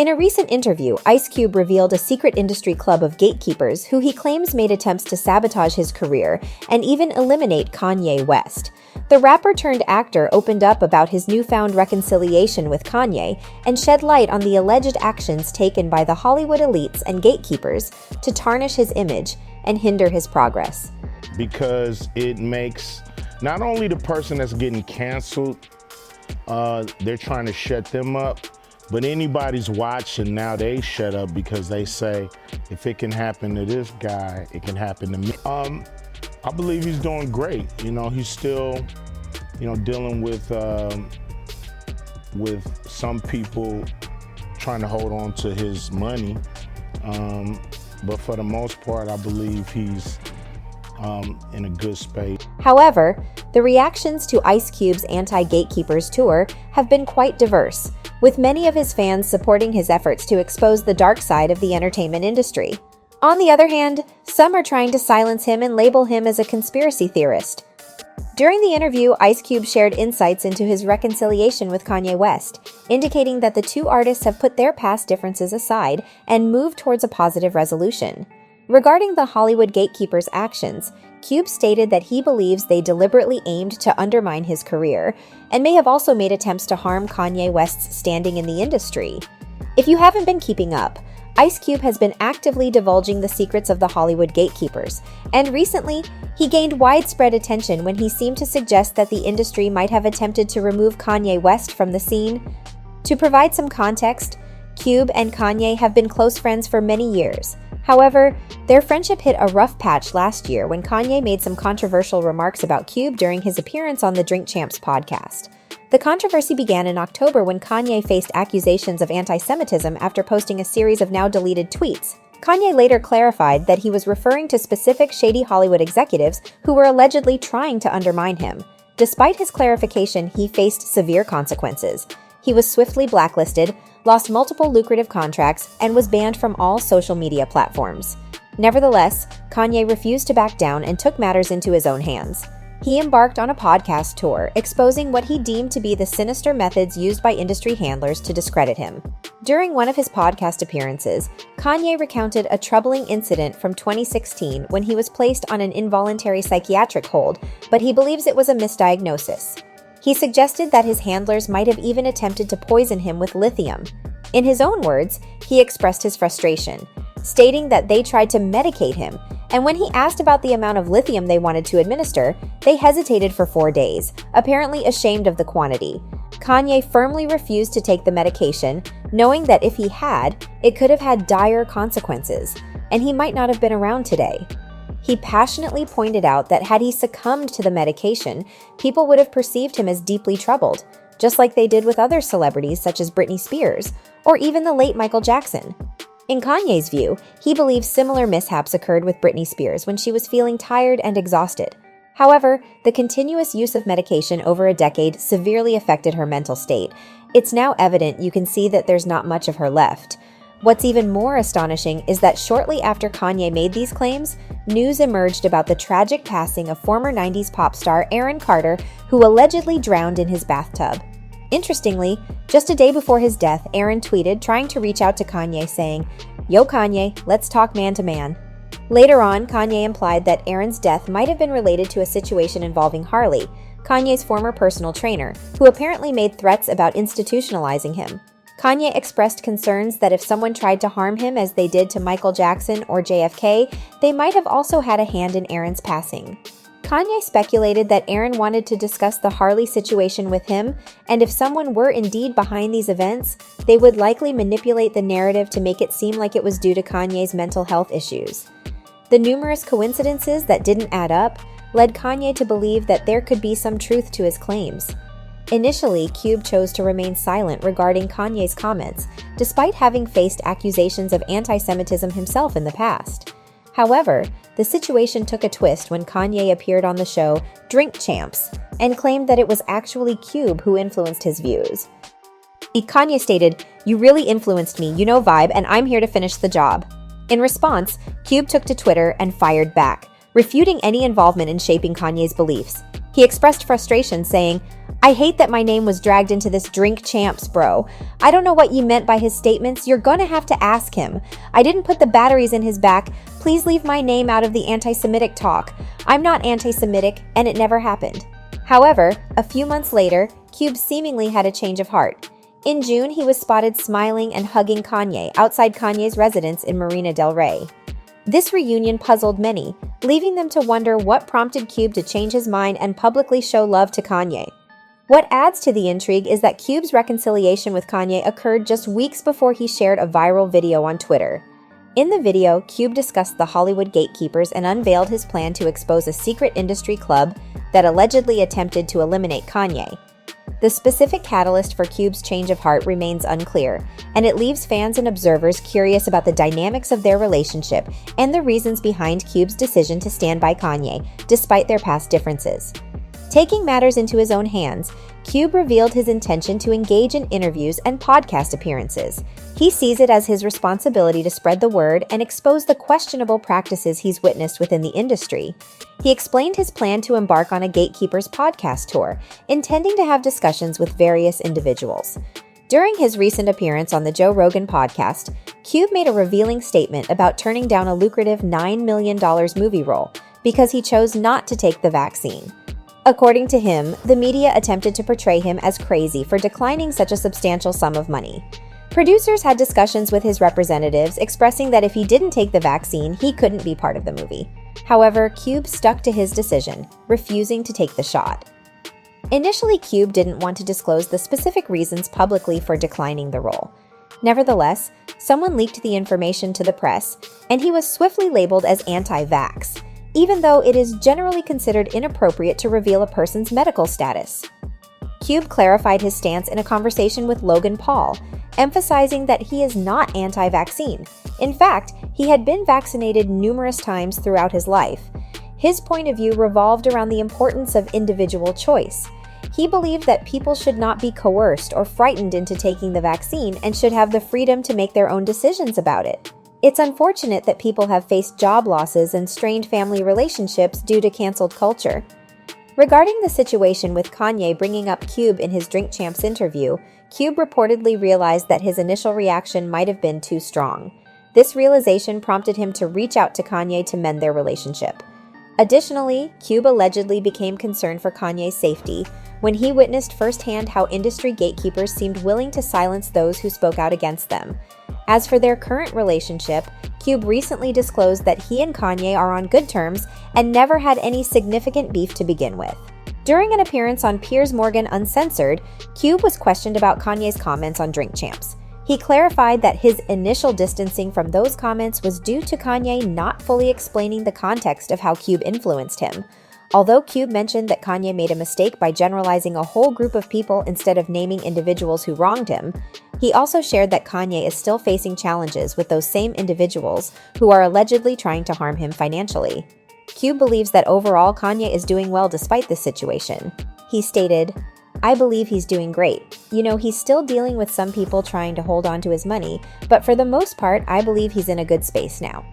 In a recent interview, Ice Cube revealed a secret industry club of gatekeepers who he claims made attempts to sabotage his career and even eliminate Kanye West. The rapper-turned-actor opened up about his newfound reconciliation with Kanye and shed light on the alleged actions taken by the Hollywood elites and gatekeepers to tarnish his image and hinder his progress. Because it makes not only the person that's getting canceled, they're trying to shut them up, but anybody's watching now, they shut up because they say, if it can happen to this guy, it can happen to me. I believe he's doing great. He's still, dealing with some people trying to hold on to his money. But for the most part, I believe he's in a good space. However, the reactions to Ice Cube's Anti-Gatekeepers tour have been quite diverse, with many of his fans supporting his efforts to expose the dark side of the entertainment industry. On the other hand, some are trying to silence him and label him as a conspiracy theorist. During the interview, Ice Cube shared insights into his reconciliation with Kanye West, indicating that the two artists have put their past differences aside and moved towards a positive resolution. Regarding the Hollywood gatekeepers' actions, Cube stated that he believes they deliberately aimed to undermine his career and may have also made attempts to harm Kanye West's standing in the industry. If you haven't been keeping up, Ice Cube has been actively divulging the secrets of the Hollywood gatekeepers, and recently, he gained widespread attention when he seemed to suggest that the industry might have attempted to remove Kanye West from the scene. To provide some context, Cube and Kanye have been close friends for many years. However, their friendship hit a rough patch last year when Kanye made some controversial remarks about Cube during his appearance on the Drink Champs podcast. The controversy began in October when Kanye faced accusations of anti-Semitism after posting a series of now-deleted tweets. Kanye later clarified that he was referring to specific shady Hollywood executives who were allegedly trying to undermine him. Despite his clarification, he faced severe consequences. He was swiftly blacklisted, lost multiple lucrative contracts, and was banned from all social media platforms. Nevertheless, Kanye refused to back down and took matters into his own hands. He embarked on a podcast tour, exposing what he deemed to be the sinister methods used by industry handlers to discredit him. During one of his podcast appearances, Kanye recounted a troubling incident from 2016 when he was placed on an involuntary psychiatric hold, but he believes it was a misdiagnosis. He suggested that his handlers might have even attempted to poison him with lithium. In his own words, he expressed his frustration, stating that they tried to medicate him, and when he asked about the amount of lithium they wanted to administer, they hesitated for 4 days, apparently ashamed of the quantity. Kanye firmly refused to take the medication, knowing that if he had, it could have had dire consequences, and he might not have been around today. He passionately pointed out that had he succumbed to the medication, people would have perceived him as deeply troubled, just like they did with other celebrities such as Britney Spears, or even the late Michael Jackson. In Kanye's view, he believes similar mishaps occurred with Britney Spears when she was feeling tired and exhausted. However, the continuous use of medication over a decade severely affected her mental state. It's now evident you can see that there's not much of her left. What's even more astonishing is that shortly after Kanye made these claims, news emerged about the tragic passing of former 90s pop star Aaron Carter, who allegedly drowned in his bathtub. Interestingly, just a day before his death, Aaron tweeted trying to reach out to Kanye saying, "Yo Kanye, let's talk man to man." Later on, Kanye implied that Aaron's death might have been related to a situation involving Harley, Kanye's former personal trainer, who apparently made threats about institutionalizing him. Kanye expressed concerns that if someone tried to harm him as they did to Michael Jackson or JFK, they might have also had a hand in Aaron's passing. Kanye speculated that Aaron wanted to discuss the Harley situation with him, and if someone were indeed behind these events, they would likely manipulate the narrative to make it seem like it was due to Kanye's mental health issues. The numerous coincidences that didn't add up led Kanye to believe that there could be some truth to his claims. Initially, Cube chose to remain silent regarding Kanye's comments, despite having faced accusations of anti-Semitism himself in the past. However, the situation took a twist when Kanye appeared on the show Drink Champs and claimed that it was actually Cube who influenced his views. Kanye stated, "You really influenced me, you know vibe, and I'm here to finish the job." In response, Cube took to Twitter and fired back, refuting any involvement in shaping Kanye's beliefs. He expressed frustration, saying, I hate that my name was dragged into this drink champs, bro. I don't know what you meant by his statements. You're gonna have to ask him. I didn't put the batteries in his back. Please leave my name out of the anti-Semitic talk. I'm not anti-Semitic, and it never happened. However, a few months later, Cube seemingly had a change of heart. In June, he was spotted smiling and hugging Kanye outside Kanye's residence in Marina del Rey. This reunion puzzled many, leaving them to wonder what prompted Cube to change his mind and publicly show love to Kanye. What adds to the intrigue is that Cube's reconciliation with Kanye occurred just weeks before he shared a viral video on Twitter. In the video, Cube discussed the Hollywood gatekeepers and unveiled his plan to expose a secret industry club that allegedly attempted to eliminate Kanye. The specific catalyst for Cube's change of heart remains unclear, and it leaves fans and observers curious about the dynamics of their relationship and the reasons behind Cube's decision to stand by Kanye, despite their past differences. Taking matters into his own hands, Cube revealed his intention to engage in interviews and podcast appearances. He sees it as his responsibility to spread the word and expose the questionable practices he's witnessed within the industry. He explained his plan to embark on a Gatekeepers podcast tour, intending to have discussions with various individuals. During his recent appearance on the Joe Rogan podcast, Cube made a revealing statement about turning down a lucrative $9 million movie role because he chose not to take the vaccine. According to him, the media attempted to portray him as crazy for declining such a substantial sum of money. Producers had discussions with his representatives expressing that if he didn't take the vaccine, he couldn't be part of the movie. However, Cube stuck to his decision, refusing to take the shot. Initially, Cube didn't want to disclose the specific reasons publicly for declining the role. Nevertheless, someone leaked the information to the press, and he was swiftly labeled as anti-vax, even though it is generally considered inappropriate to reveal a person's medical status. Cube clarified his stance in a conversation with Logan Paul, emphasizing that he is not anti-vaccine. In fact, he had been vaccinated numerous times throughout his life. His point of view revolved around the importance of individual choice. He believed that people should not be coerced or frightened into taking the vaccine and should have the freedom to make their own decisions about it. It's unfortunate that people have faced job losses and strained family relationships due to canceled culture. Regarding the situation with Kanye bringing up Cube in his Drink Champs interview, Cube reportedly realized that his initial reaction might have been too strong. This realization prompted him to reach out to Kanye to mend their relationship. Additionally, Cube allegedly became concerned for Kanye's safety when he witnessed firsthand how industry gatekeepers seemed willing to silence those who spoke out against them. As for their current relationship, Cube recently disclosed that he and Kanye are on good terms and never had any significant beef to begin with. During an appearance on Piers Morgan Uncensored, Cube was questioned about Kanye's comments on Drink Champs. He clarified that his initial distancing from those comments was due to Kanye not fully explaining the context of how Cube influenced him. Although Cube mentioned that Kanye made a mistake by generalizing a whole group of people instead of naming individuals who wronged him, he also shared that Kanye is still facing challenges with those same individuals who are allegedly trying to harm him financially. Cube believes that overall Kanye is doing well despite this situation. He stated, "I believe he's doing great. He's still dealing with some people trying to hold on to his money, but for the most part, I believe he's in a good space now."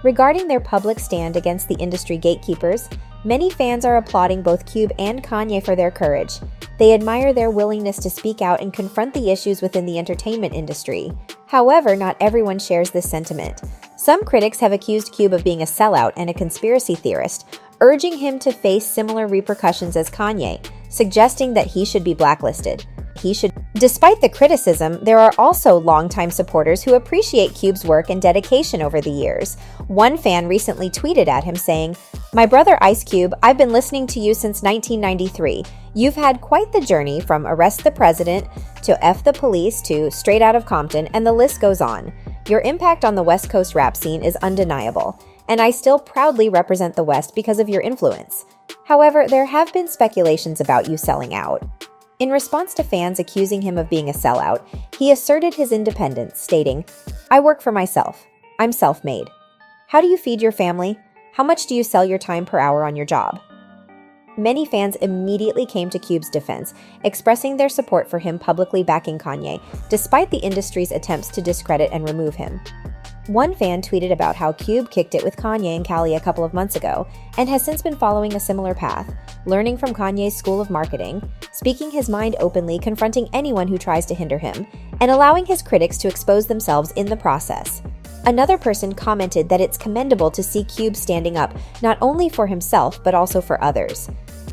Regarding their public stand against the industry gatekeepers, many fans are applauding both Cube and Kanye for their courage. They admire their willingness to speak out and confront the issues within the entertainment industry. However, not everyone shares this sentiment. Some critics have accused Cube of being a sellout and a conspiracy theorist, urging him to face similar repercussions as Kanye, suggesting that he should be blacklisted. Despite the criticism, there are also longtime supporters who appreciate Cube's work and dedication over the years. One fan recently tweeted at him saying, "My brother Ice Cube, I've been listening to you since 1993. You've had quite the journey from Arrest the President to F the Police to Straight Outta Compton, and the list goes on. Your impact on the West Coast rap scene is undeniable, and I still proudly represent the West because of your influence. However, there have been speculations about you selling out." In response to fans accusing him of being a sellout, he asserted his independence, stating, "I work for myself. I'm self-made. How do you feed your family? How much do you sell your time per hour on your job?" Many fans immediately came to Cube's defense, expressing their support for him publicly backing Kanye, despite the industry's attempts to discredit and remove him. One fan tweeted about how Cube kicked it with Kanye and Callie a couple of months ago, and has since been following a similar path, learning from Kanye's school of marketing, speaking his mind openly, confronting anyone who tries to hinder him, and allowing his critics to expose themselves in the process. Another person commented that it's commendable to see Cube standing up, not only for himself, but also for others.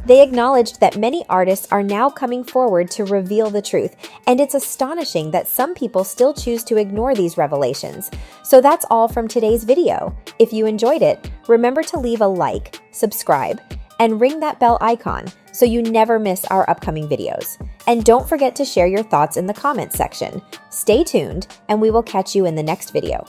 They acknowledged that many artists are now coming forward to reveal the truth, and it's astonishing that some people still choose to ignore these revelations. So that's all from today's video. If you enjoyed it, remember to leave a like, subscribe, and ring that bell icon so you never miss our upcoming videos. And don't forget to share your thoughts in the comments section. Stay tuned, and we will catch you in the next video.